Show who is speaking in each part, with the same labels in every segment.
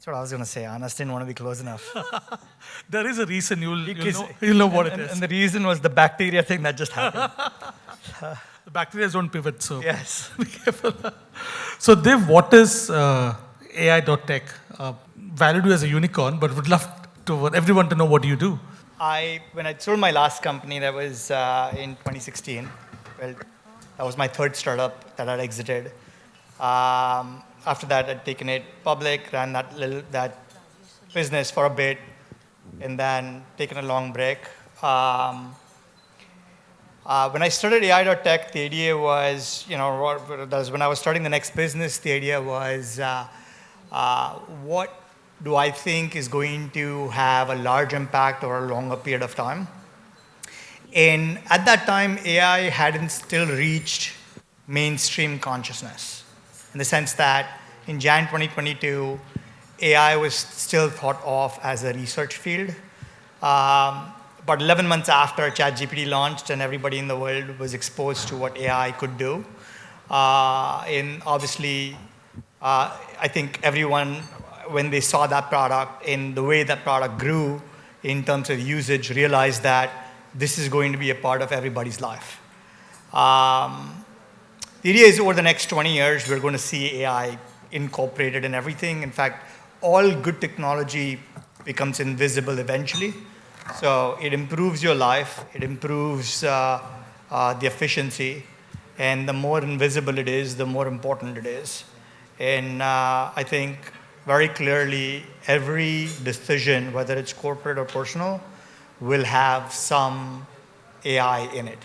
Speaker 1: That's what I was going to say. Anas didn't want to be close enough.
Speaker 2: There is a reason you'll know what it is.
Speaker 1: And the reason was the bacteria thing that just happened.
Speaker 2: The bacteria don't pivot, so
Speaker 1: Yes.
Speaker 2: be careful. So Div, what is Ai.tech? Valued you as a unicorn, but would love to everyone to know what you do.
Speaker 1: When I sold my last company, that was in 2016. Well, that was my third startup that I'd exited. After that, I'd taken it public, ran that business for a bit, and then taken a long break. When I started AI.tech, the idea was, when I was starting the next business, the idea was, what do I think is going to have a large impact over a longer period of time? And at that time, AI hadn't still reached mainstream consciousness, in the sense that in Jan 2022, AI was still thought of as a research field. But 11 months after ChatGPT launched and everybody in the world was exposed to what AI could do, and obviously, I think everyone, when they saw that product and the way that product grew in terms of usage, realized that this is going to be a part of everybody's life. The idea is over the next 20 years, we're going to see AI incorporated in everything. In fact, all good technology becomes invisible eventually. So it improves your life, it improves the efficiency, and the more invisible it is, the more important it is. And I think very clearly, every decision, whether it's corporate or personal, will have some AI in it.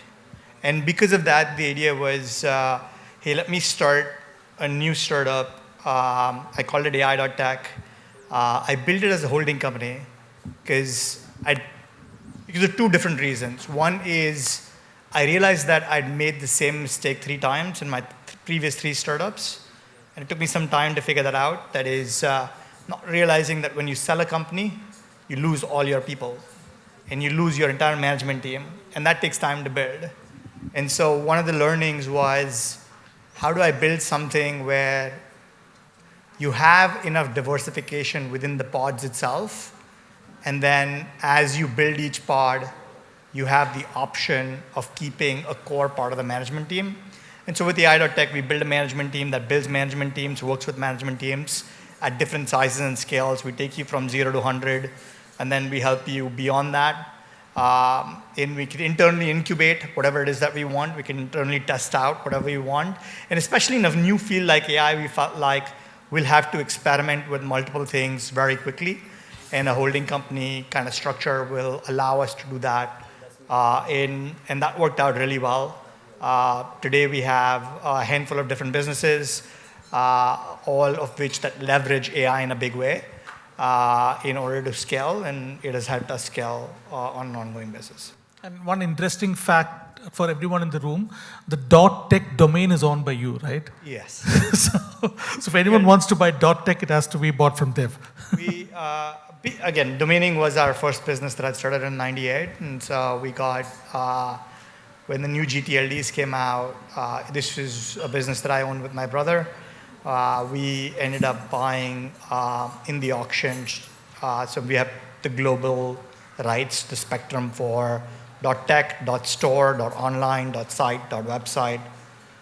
Speaker 1: And because of that, the idea was, hey, let me start a new startup. I called it Ai.tech. I built it as a holding company because of two different reasons. One is I realized that I'd made the same mistake 3 times in my previous 3 startups. And it took me some time to figure that out. That is not realizing that when you sell a company, you lose all your people and you lose your entire management team. And that takes time to build. And so one of the learnings was, how do I build something where you have enough diversification within the pods itself, and then as you build each pod, you have the option of keeping a core part of the management team. And so with the Ai.tech, we build a management team that builds management teams, works with management teams at different sizes and scales. We take you from 0 to 100, and then we help you beyond that. And we can internally incubate whatever it is that we want. We can internally test out whatever we want. And especially in a new field like AI, we felt like we'll have to experiment with multiple things very quickly. And a holding company kind of structure will allow us to do that. And that worked out really well. Today we have a handful of different businesses, all of which that leverage AI in a big way in order to scale, and it has helped us scale on an ongoing basis.
Speaker 2: And one interesting fact for everyone in the room, the .tech domain is owned by you, right?
Speaker 1: Yes.
Speaker 2: so if anyone wants to buy .tech, it has to be bought from Div.
Speaker 1: Again, domaining was our first business that I started in '98, and so we got, when the new GTLDs came out, this was a business that I owned with my brother. We ended up buying in the auction, so we have the global rights, the spectrum for .tech, .store, .online, .site, .website.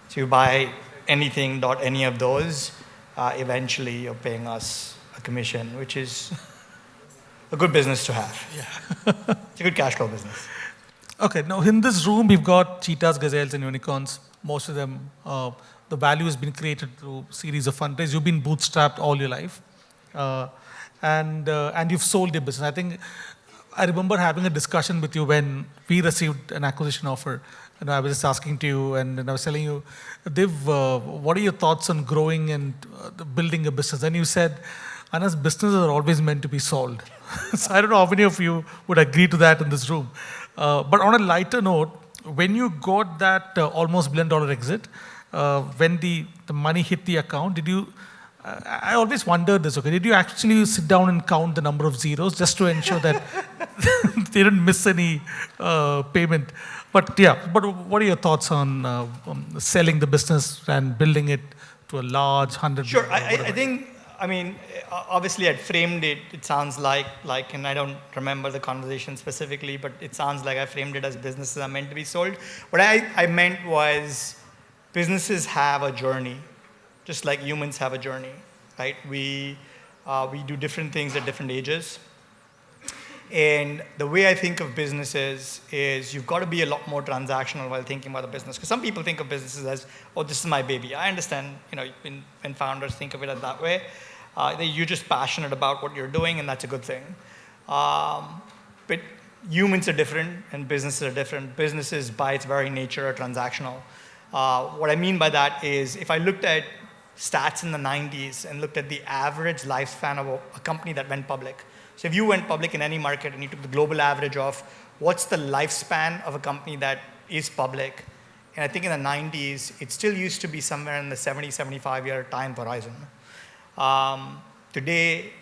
Speaker 1: So you buy anything, any of those, eventually you're paying us a commission, which is a good business to have.
Speaker 2: Yeah.
Speaker 1: It's a good cash flow business.
Speaker 2: Okay, now in this room, we've got cheetahs, gazelles, and unicorns. Most of them, the value has been created through series of fundraisers. You've been bootstrapped all your life. And you've sold your business. I remember having a discussion with you when we received an acquisition offer. And I was just asking to you, and I was telling you, Div, what are your thoughts on growing and building a business? And you said, Anas, businesses are always meant to be sold. So I don't know how many of you would agree to that in this room. But on a lighter note, when you got that almost $1 billion exit, when the money hit the account, did you, I always wondered this, okay, did you actually sit down and count the number of zeros just to ensure that they didn't miss any payment? But what are your thoughts on selling the business and building it to a large 100?
Speaker 1: Sure, I think I mean, obviously I'd framed it, it sounds like, and I don't remember the conversation specifically, but it sounds like I framed it as businesses are meant to be sold. What I meant was businesses have a journey, just like humans have a journey, right? We do different things at different ages. And the way I think of businesses is you've got to be a lot more transactional while thinking about the business. Because some people think of businesses as, oh, this is my baby. I understand, when founders think of it that way, you're just passionate about what you're doing, and that's a good thing. But humans are different, and businesses are different. Businesses, by its very nature, are transactional. What I mean by that is, if I looked at stats in the 90s and looked at the average lifespan of a company that went public. So if you went public in any market and you took the global average of what's the lifespan of a company that is public, and I think in the 90s, it still used to be somewhere in the 70, 75-year time horizon. Today,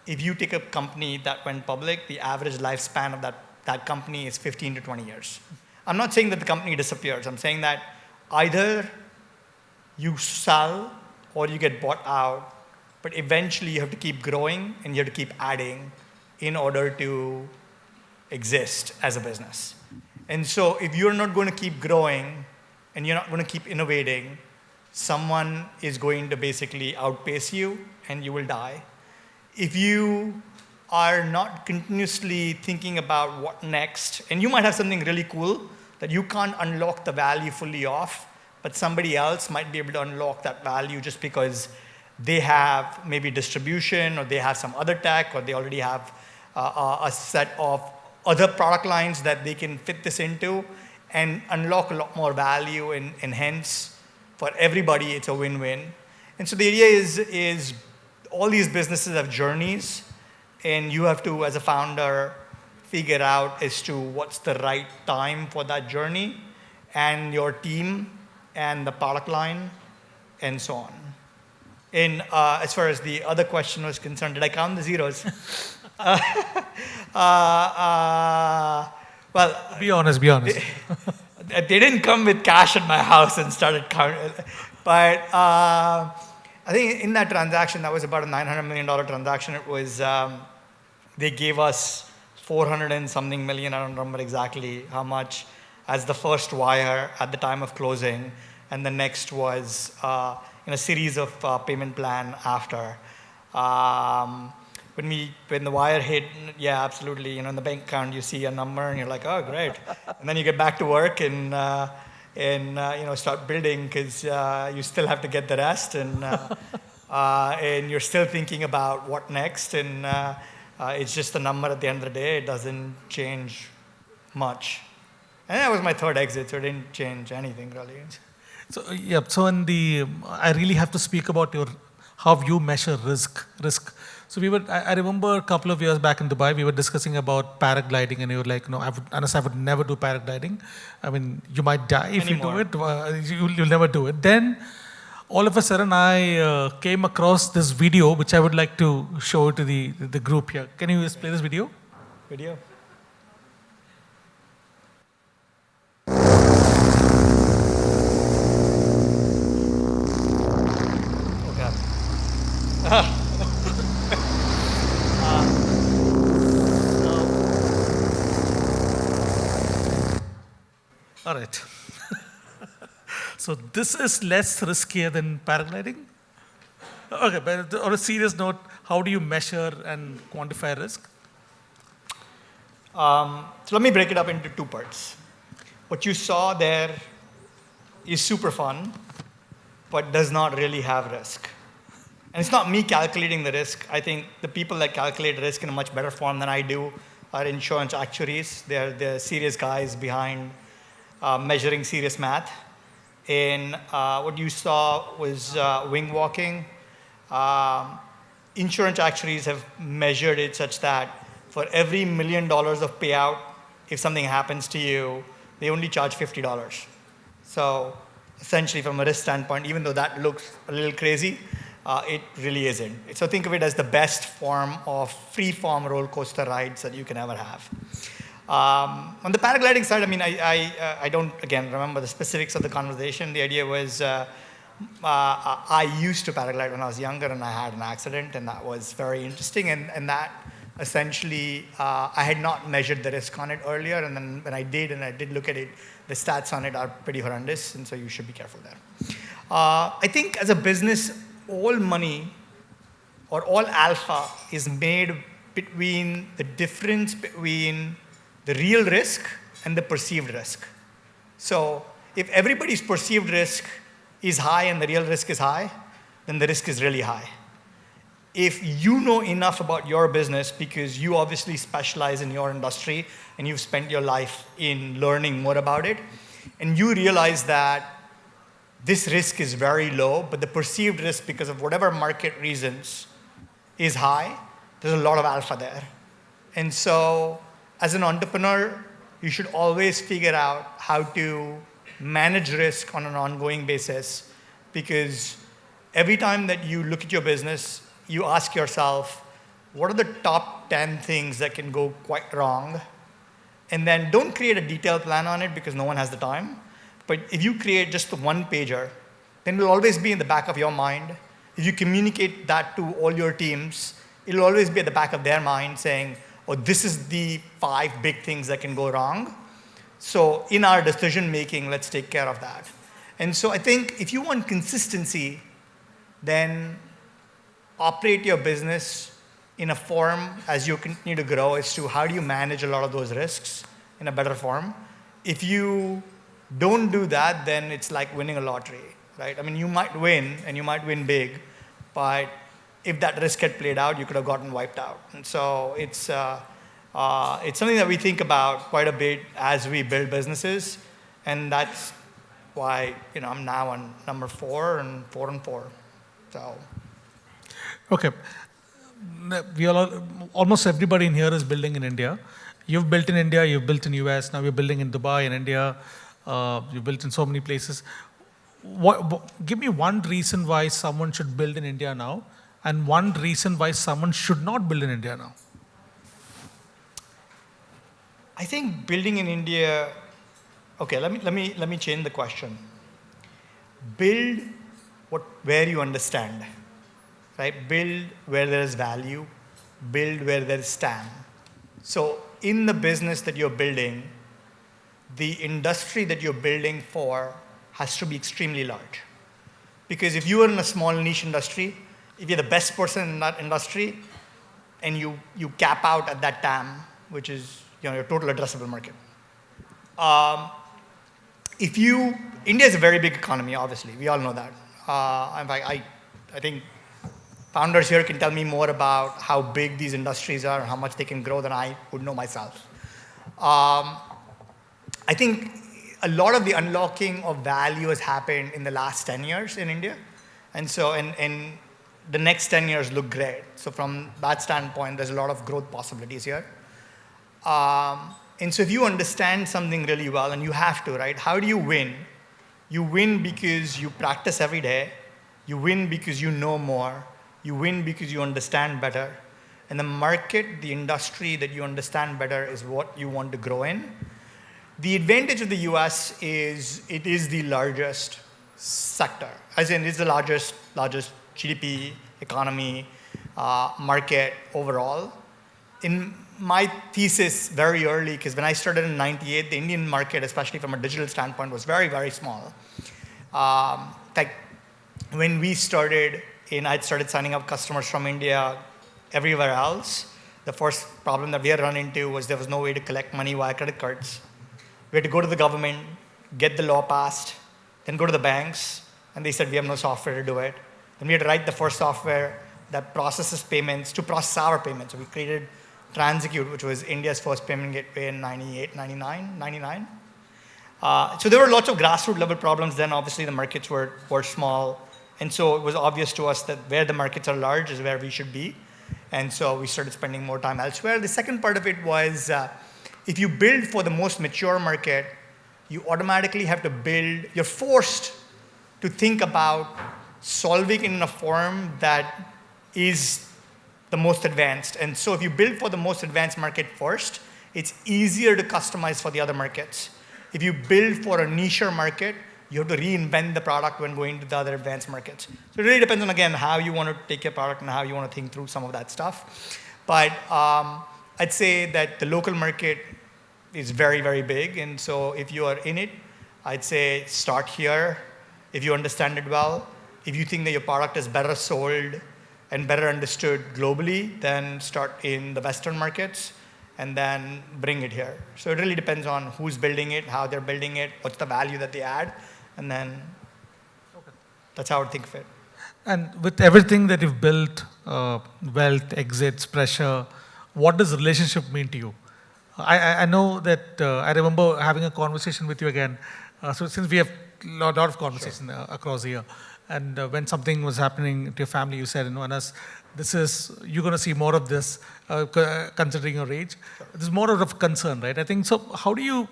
Speaker 1: if you take a company that went public, the average lifespan of that company is 15 to 20 years. I'm not saying that the company disappears. I'm saying that either you sell or you get bought out, but eventually you have to keep growing and you have to keep adding in order to exist as a business. And so if you're not going to keep growing and you're not going to keep innovating, someone is going to basically outpace you and you will die. If you are not continuously thinking about what next, and you might have something really cool that you can't unlock the value fully of, but somebody else might be able to unlock that value just because they have maybe distribution, or they have some other tech, or they already have a set of other product lines that they can fit this into and unlock a lot more value, and hence, for everybody, it's a win-win. And so the idea is all these businesses have journeys, and you have to, as a founder, figure out as to what's the right time for that journey, and your team, and the product line, and so on. And as far as the other question was concerned, did I count the zeros? Well,
Speaker 2: Be honest, be honest.
Speaker 1: they didn't come with cash at my house and started counting. But I think in that transaction, that was about a $900 million transaction. It was, they gave us 400 and something million, I don't remember exactly how much, as the first wire at the time of closing. And the next was in a series of payment plan after. When the wire hit, yeah, absolutely. In the bank account, you see a number, and you're like, oh, great. And then you get back to work and start building, because you still have to get the rest, and you're still thinking about what next. And it's just a number at the end of the day. It doesn't change much. And that was my third exit, so it didn't change anything really.
Speaker 2: So yeah, so I really have to speak about how you measure risk. So I remember a couple of years back in Dubai, we were discussing about paragliding, and you were like, no, I would never do paragliding. I mean, you might die if
Speaker 1: Anymore.
Speaker 2: you do it. You'll never do it. Then all of a sudden, I came across this video, which I would like to show to the group here. Can you just play this video?
Speaker 1: Video.
Speaker 2: All right. So this is less riskier than paragliding? Okay, but on a serious note, how do you measure and quantify risk?
Speaker 1: So let me break it up into two parts. What you saw there is super fun, but does not really have risk. And it's not me calculating the risk. I think the people that calculate risk in a much better form than I do are insurance actuaries. They're the serious guys behind measuring serious math. And what you saw was wing walking. Insurance actuaries have measured it such that for every $1 million of payout, if something happens to you, they only charge $50. So essentially, from a risk standpoint, even though that looks a little crazy, it really isn't. So think of it as the best form of free-form roller coaster rides that you can ever have. On the paragliding side, I mean, I don't, again, remember the specifics of the conversation. The idea was I used to paraglide when I was younger, and I had an accident, and that was very interesting. And that essentially, I had not measured the risk on it earlier, and then when I did, and I did look at it, the stats on it are pretty horrendous, and so you should be careful there. I think as a business, all money or all alpha is made between the difference between the real risk and the perceived risk. So if everybody's perceived risk is high and the real risk is high, then the risk is really high. If you know enough about your business because you obviously specialize in your industry and you've spent your life in learning more about it, and you realize that this risk is very low, but the perceived risk because of whatever market reasons is high, there's a lot of alpha there. And so as an entrepreneur, you should always figure out how to manage risk on an ongoing basis, because every time that you look at your business, you ask yourself, what are the top 10 things that can go quite wrong? And then don't create a detailed plan on it because no one has the time. But if you create just the one pager, then it'll always be in the back of your mind. If you communicate that to all your teams, it'll always be at the back of their mind saying, oh, this is the 5 big things that can go wrong. So in our decision making, let's take care of that. And so I think if you want consistency, then operate your business in a form as you continue to grow as to how do you manage a lot of those risks in a better form. If you don't do that, then it's like winning a lottery, right? I mean, you might win and you might win big, but if that risk had played out, you could have gotten wiped out. And so it's something that we think about quite a bit as we build businesses, and that's why I'm now on number 4 and 4 and 4. So.
Speaker 2: Okay. We all, almost everybody in here is building in India. You've built in India, you've built in US, now you're building in Dubai, in India. You've built in so many places. Give me one reason why someone should build in India now, and one reason why someone should not build in India now.
Speaker 1: I think building in India. Okay, let me change the question. Build where you understand, right? Build where there is value. Build where there is TAM. So in the business that you're building, the industry that you're building for has to be extremely large. Because if you are in a small niche industry, if you're the best person in that industry, and you cap out at that TAM, which is your total addressable market. India is a very big economy, obviously. We all know that. In fact, I think founders here can tell me more about how big these industries are and how much they can grow than I would know myself. I think a lot of the unlocking of value has happened in the last 10 years in India. And so, and the next 10 years look great. So from that standpoint, there's a lot of growth possibilities here. And so if you understand something really well, and you have to, right? How do you win? You win because you practice every day. You win because you know more. You win because you understand better. And the market, the industry that you understand better is what you want to grow in. The advantage of the US is it is the largest sector, as in it's the largest GDP, economy, market overall. In my thesis very early, because when I started in '98, the Indian market, especially from a digital standpoint, was very, very small. Like when we started, I'd started signing up customers from India everywhere else. The first problem that we had run into was there was no way to collect money via credit cards. We had to go to the government, get the law passed, then go to the banks, and they said we have no software to do it. Then we had to write the first software that processes payments to process our payments. So we created Transecute, which was India's first payment gateway in 98, 99. So there were lots of grassroots level problems then. Obviously, the markets were small. And so it was obvious to us that where the markets are large is where we should be. And so we started spending more time elsewhere. The second part of it was if you build for the most mature market, you automatically have to build, you're forced to think about solving in a form that is the most advanced. And so if you build for the most advanced market first, it's easier to customize for the other markets. If you build for a niche market, You have to reinvent the product when going to the other advanced markets. So it really depends on, again, how you want to take your product and how you want to think through some of that stuff. But I'd say that the local market is very, very big. And so if you are in it, I'd say start here. If you understand it well, if you think that your product is better sold and better understood globally, then start in the Western markets and then bring it here. So it really depends on who's building it, how they're building it, what's the value that they add, and then that's how I would think of it.
Speaker 2: And with everything that you've built, wealth, exits, pressure, what does relationship mean to you? I know that I remember having a conversation with you again. So since we have a lot of conversation across the year, and when something was happening to your family, you said, Anas, you're going to see more of this, considering your age. Sure. This is more of a concern, right? I think so. How do you?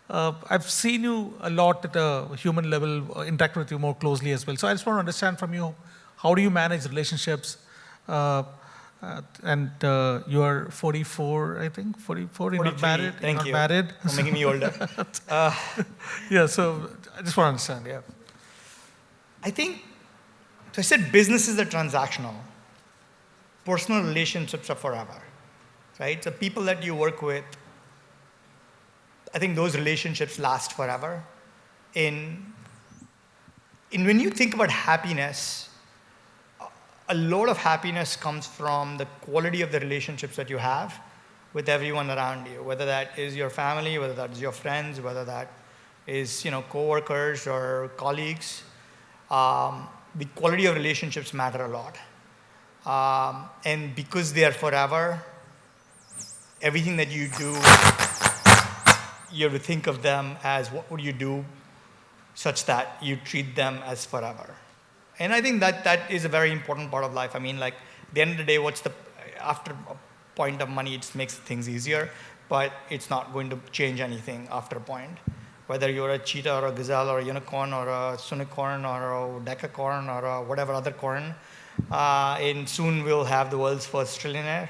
Speaker 2: I've seen you a lot at a human level, interact with you more closely as well. So I just want to understand from you, how do you manage relationships? And you are 44, I think, 44, you're not married.
Speaker 1: Thank
Speaker 2: you're
Speaker 1: you.
Speaker 2: Not married.
Speaker 1: For making me older.
Speaker 2: Yeah, so I just want to understand, yeah.
Speaker 1: I think, so I said businesses are transactional. Personal relationships are forever, right? So people that you work with, I think those relationships last forever. In when you think about happiness, a lot of happiness comes from the quality of the relationships that you have with everyone around you, whether that is your family, whether that is your friends, whether that is coworkers or colleagues. The quality of relationships matter a lot. And because they are forever, everything that you do, you have to think of them as what would you do such that you treat them as forever. And I think that is a very important part of life. I mean, like, at the end of the day, after a point of money, it just makes things easier, but it's not going to change anything after a point. Whether you're a cheetah or a gazelle or a unicorn or a unicorn or a decacorn or a whatever other corn, and soon we'll have the world's first trillionaire.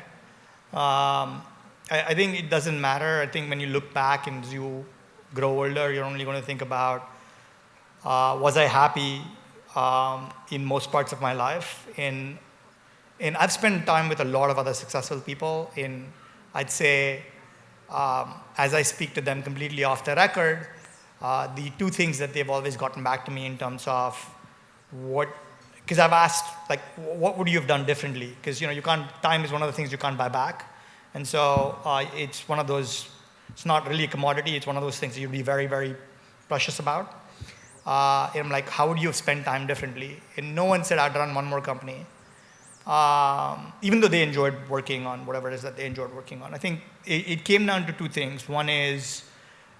Speaker 1: I think it doesn't matter. I think when you look back and as you grow older, you're only going to think about, was I happy in most parts of my life? And I've spent time with a lot of other successful people. And I'd say, as I speak to them completely off the record, the two things that they've always gotten back to me in terms of because I've asked, like, what would you have done differently? Because, time is one of the things you can't buy back. And so it's one of those, it's not really a commodity. It's one of those things that you'd be very, very precious about. And I'm like, how would you have spent time differently? And no one said I'd run one more company. Even though they enjoyed working on whatever it is that they enjoyed working on. I think it came down to two things. One is,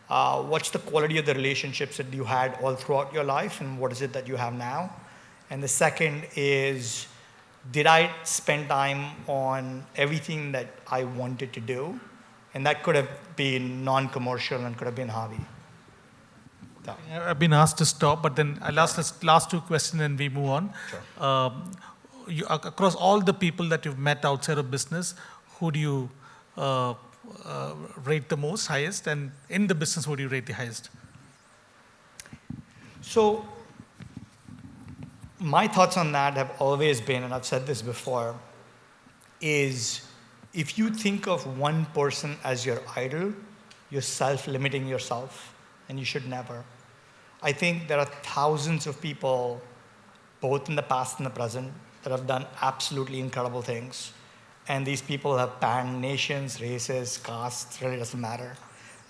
Speaker 1: what's the quality of the relationships that you had all throughout your life, and what is it that you have now? And the second is, did I spend time on everything that I wanted to do? And that could have been non-commercial and could have been hobby. So.
Speaker 2: I've been asked to stop, but then I'll ask this last two questions and we move on.
Speaker 1: Sure.
Speaker 2: Across all the people that you've met outside of business, who do you rate the most, highest? And in the business, who do you rate the highest?
Speaker 1: So my thoughts on that have always been, and I've said this before, is if you think of one person as your idol, you're self-limiting yourself, and you should never. I think there are thousands of people, both in the past and the present, that have done absolutely incredible things. And these people have spanned nations, races, castes, really doesn't matter,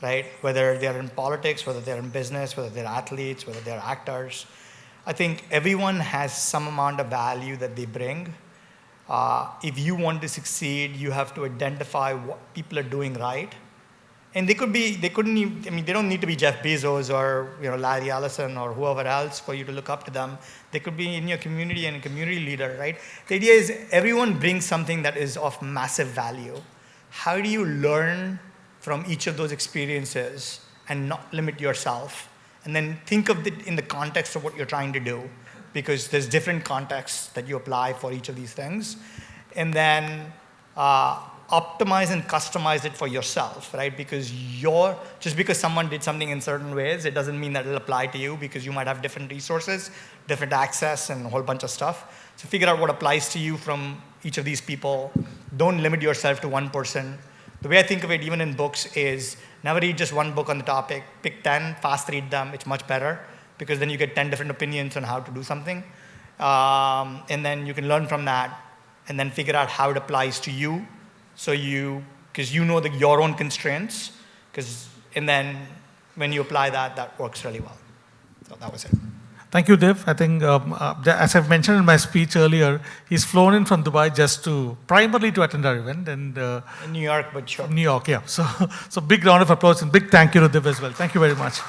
Speaker 1: right? Whether they're in politics, whether they're in business, whether they're athletes, whether they're actors. I think everyone has some amount of value that they bring. If you want to succeed, you have to identify what people are doing right. And they don't need to be Jeff Bezos or Larry Ellison or whoever else for you to look up to them. They could be in your community and a community leader, right? The idea is everyone brings something that is of massive value. How do you learn from each of those experiences and not limit yourself? And then think of it in the context of what you're trying to do, because there's different contexts that you apply for each of these things. And then optimize and customize it for yourself, right? Because just because someone did something in certain ways, it doesn't mean that it'll apply to you, because you might have different resources, different access, and a whole bunch of stuff. So figure out what applies to you from each of these people. Don't limit yourself to one person. The way I think of it, even in books, is never read just one book on the topic. Pick 10, fast read them. It's much better, because then you get 10 different opinions on how to do something. And then you can learn from that, and then figure out how it applies to you. Because you know your own constraints, and then when you apply that, that works really well. So that was it.
Speaker 2: Thank you, Div. I think, as I've mentioned in my speech earlier, he's flown in from Dubai primarily to attend our event, and
Speaker 1: In New York, but sure.
Speaker 2: New York, yeah. So big round of applause and big thank you to Div as well. Thank you very much.